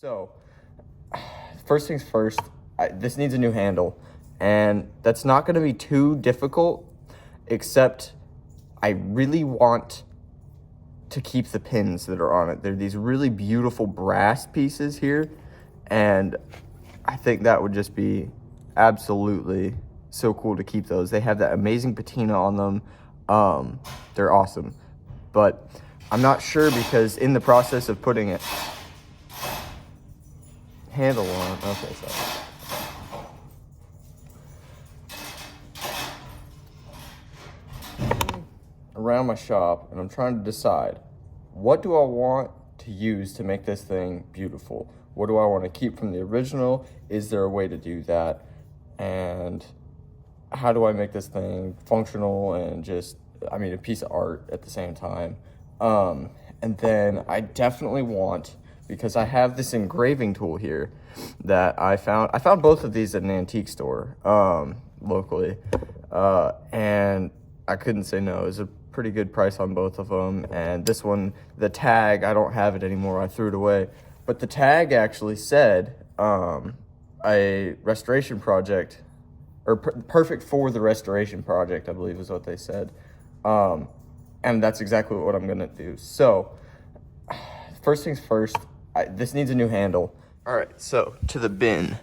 So, first things first, this needs a new handle, and that's not going to be too difficult, except I really want to keep the pins that are on it. They're these really beautiful brass pieces here, and I think that would just be absolutely so cool to keep those. They have that amazing patina on them. They're awesome, but I'm not sure because in the process of putting it handle on. Okay, sorry. Around my shop, and I'm trying to decide what do I want to use to make this thing beautiful. What do I want to keep from the original? Is there a way to do that? And how do I make this thing functional and just, a piece of art at the same time? And then I definitely want, because I have this engraving tool here that I found both of these at an antique store locally, and I couldn't say no. It was a pretty good price on both of them. And this one, the tag, I don't have it anymore. I threw it away. But the tag actually said a restoration project, or perfect for the restoration project, I believe is what they said. And that's exactly what I'm going to do. So, first things first, this needs a new handle. All right, so to the bin.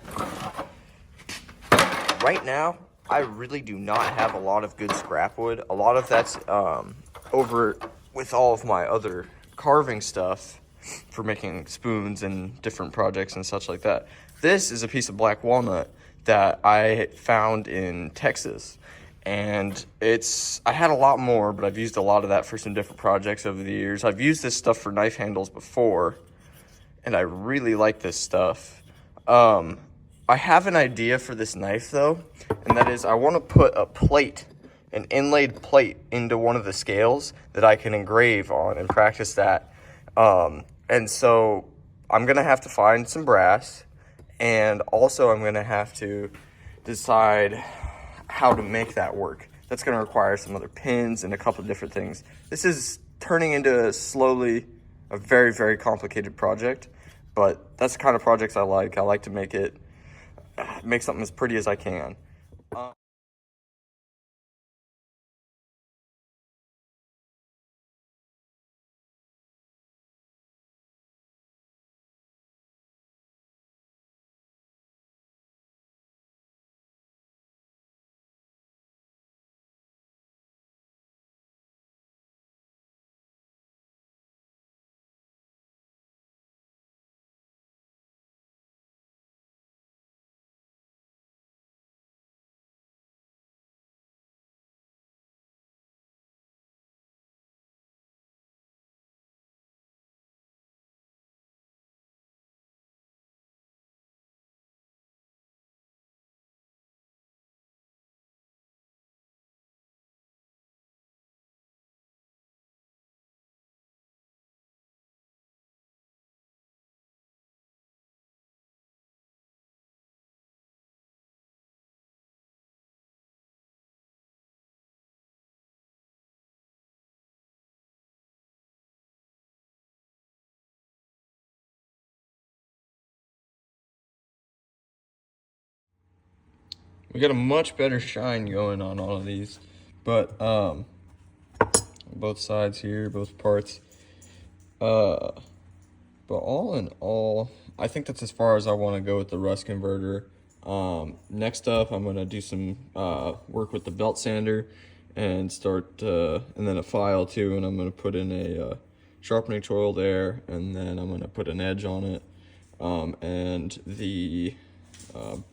Right now, I really do not have a lot of good scrap wood. A lot of that's over with all of my other carving stuff for making spoons and different projects and such like that. This is a piece of black walnut that I found in Texas. And I had a lot more, but I've used a lot of that for some different projects over the years. I've used this stuff for knife handles before, and I really like this stuff. I have an idea for this knife though, and that is I want to put an inlaid plate into one of the scales that I can engrave on and practice that. And so I'm going to have to find some brass, and also I'm going to have to decide how to make that work. That's going to require some other pins and a couple of different things. This is turning into slowly a very, very complicated project, but that's the kind of projects I like. I like to make something as pretty as I can. We got a much better shine going on all of these, but both sides here, both parts. But all in all, I think that's as far as I want to go with the rust converter. Next up, I'm going to do some work with the belt sander and and then a file too, and I'm going to put in a sharpening tool there, and then I'm going to put an edge on it, and the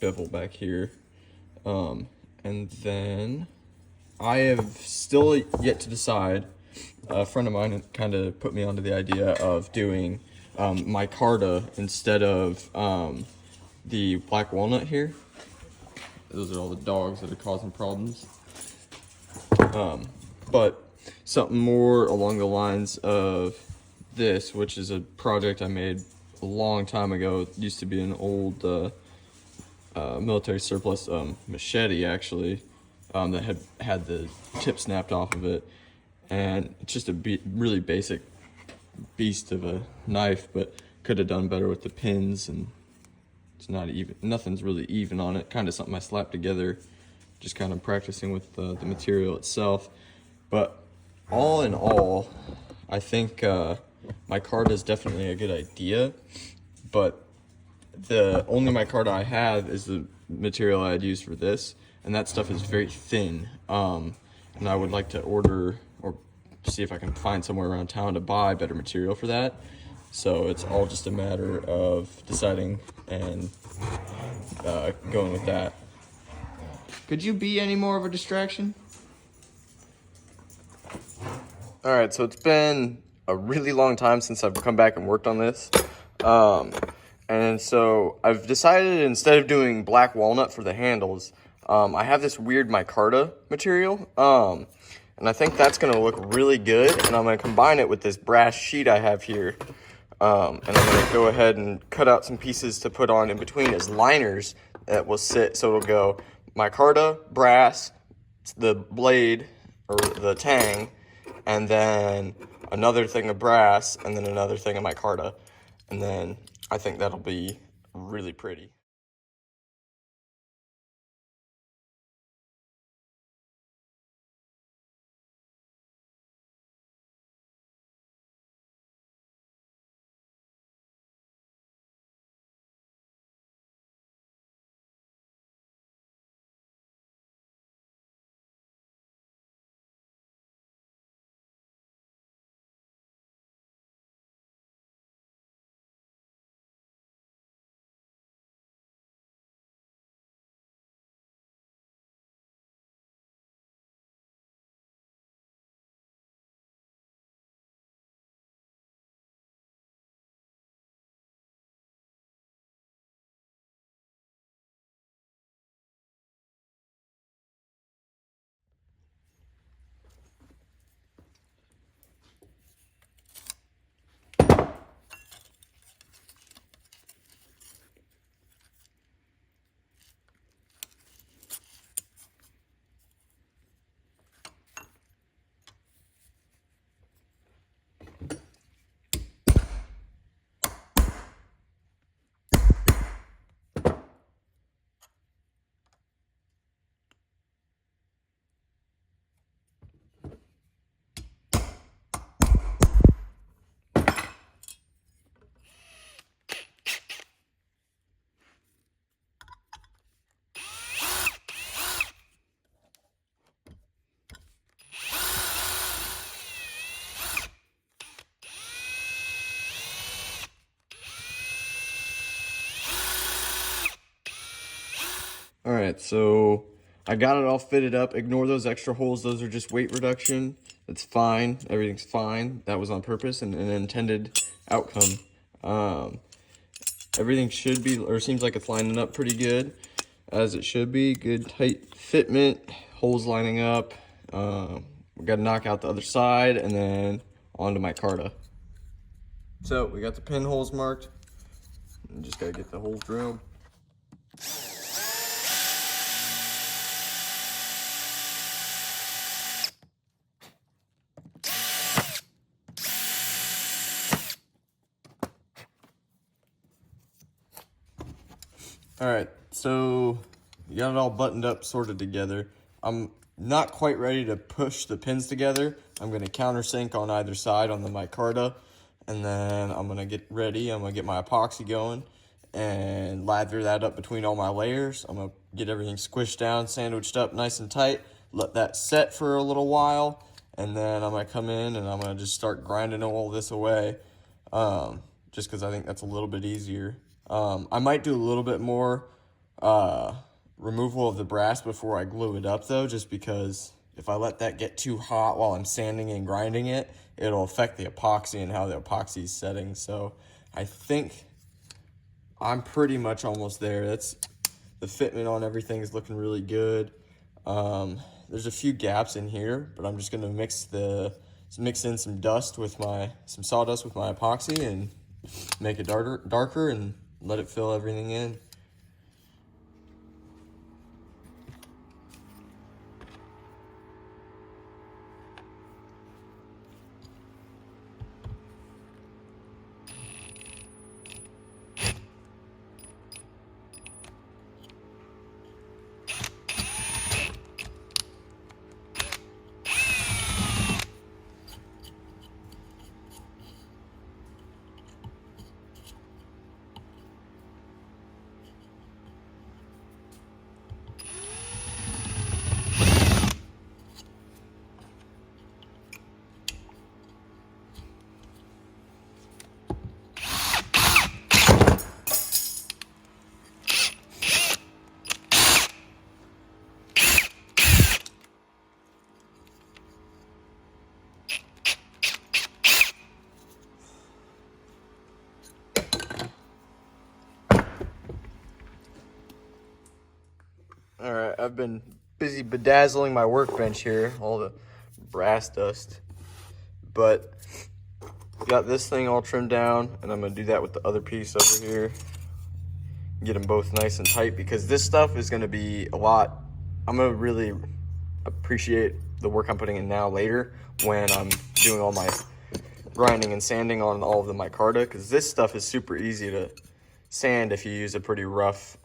bevel back here. And then I have still yet to decide. A friend of mine kind of put me onto the idea of doing micarta instead of the black walnut here. Those are all the dogs that are causing problems. But something more along the lines of this, which is a project I made a long time ago. It used to be an old military surplus machete, actually, that had the tip snapped off of it. And it's just a really basic beast of a knife, but could have done better with the pins, and it's not even, nothing's really even on it. Kind of something I slapped together, just kind of practicing with the material itself. But all in all, I think micarta is definitely a good idea, but the only micarta I have is the material I'd use for this, and that stuff is very thin. And I would like to order or see if I can find somewhere around town to buy better material for that. So it's all just a matter of deciding and going with that. Could you be any more of a distraction? All right, so it's been a really long time since I've come back and worked on this. And so I've decided, instead of doing black walnut for the handles, I have this weird micarta material. And I think that's gonna look really good. And I'm gonna combine it with this brass sheet I have here. And I'm gonna go ahead and cut out some pieces to put on in between as liners that will sit. So it'll go micarta, brass, the blade or the tang, and then another thing of brass, and then another thing of micarta. And then I think that'll be really pretty. All right, so I got it all fitted up. Ignore those extra holes. Those are just weight reduction. It's fine. Everything's fine. That was on purpose and an intended outcome. Everything should be, or seems like it's lining up pretty good, as it should be. Good tight fitment, holes lining up. We got to knock out the other side and then onto micarta. So we got the pinholes marked. Just got to get the holes drilled. All right, so you got it all buttoned up, sorted together. I'm not quite ready to push the pins together. I'm gonna countersink on either side on the micarta, and then I'm gonna get ready. I'm gonna get my epoxy going and lather that up between all my layers. I'm gonna get everything squished down, sandwiched up nice and tight, let that set for a little while, and then I'm gonna come in and I'm gonna just start grinding all this away, just because I think that's a little bit easier. I might do a little bit more removal of the brass before I glue it up, though, just because if I let that get too hot while I'm sanding and grinding it, it'll affect the epoxy and how the epoxy is setting. So I think I'm pretty much almost there. That's the fitment on everything is looking really good. There's a few gaps in here, but I'm just gonna mix in some dust with some sawdust with my epoxy and make it darker and let it fill everything in. I've been busy bedazzling my workbench here, all the brass dust. But got this thing all trimmed down, and I'm gonna do that with the other piece over here. Get them both nice and tight, because this stuff is gonna be a lot. I'm gonna really appreciate the work I'm putting in now later when I'm doing all my grinding and sanding on all of the micarta, because this stuff is super easy to sand if you use a pretty rough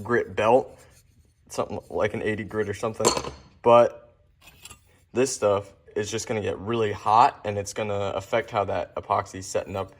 grit belt, something like an 80 grit or something. But this stuff is just going to get really hot, and it's going to affect how that epoxy is setting up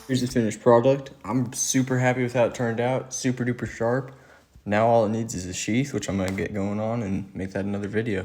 Here's the finished product. I'm super happy with how it turned out. Super duper sharp. Now all it needs is a sheath, which I'm gonna get going on and make that another video.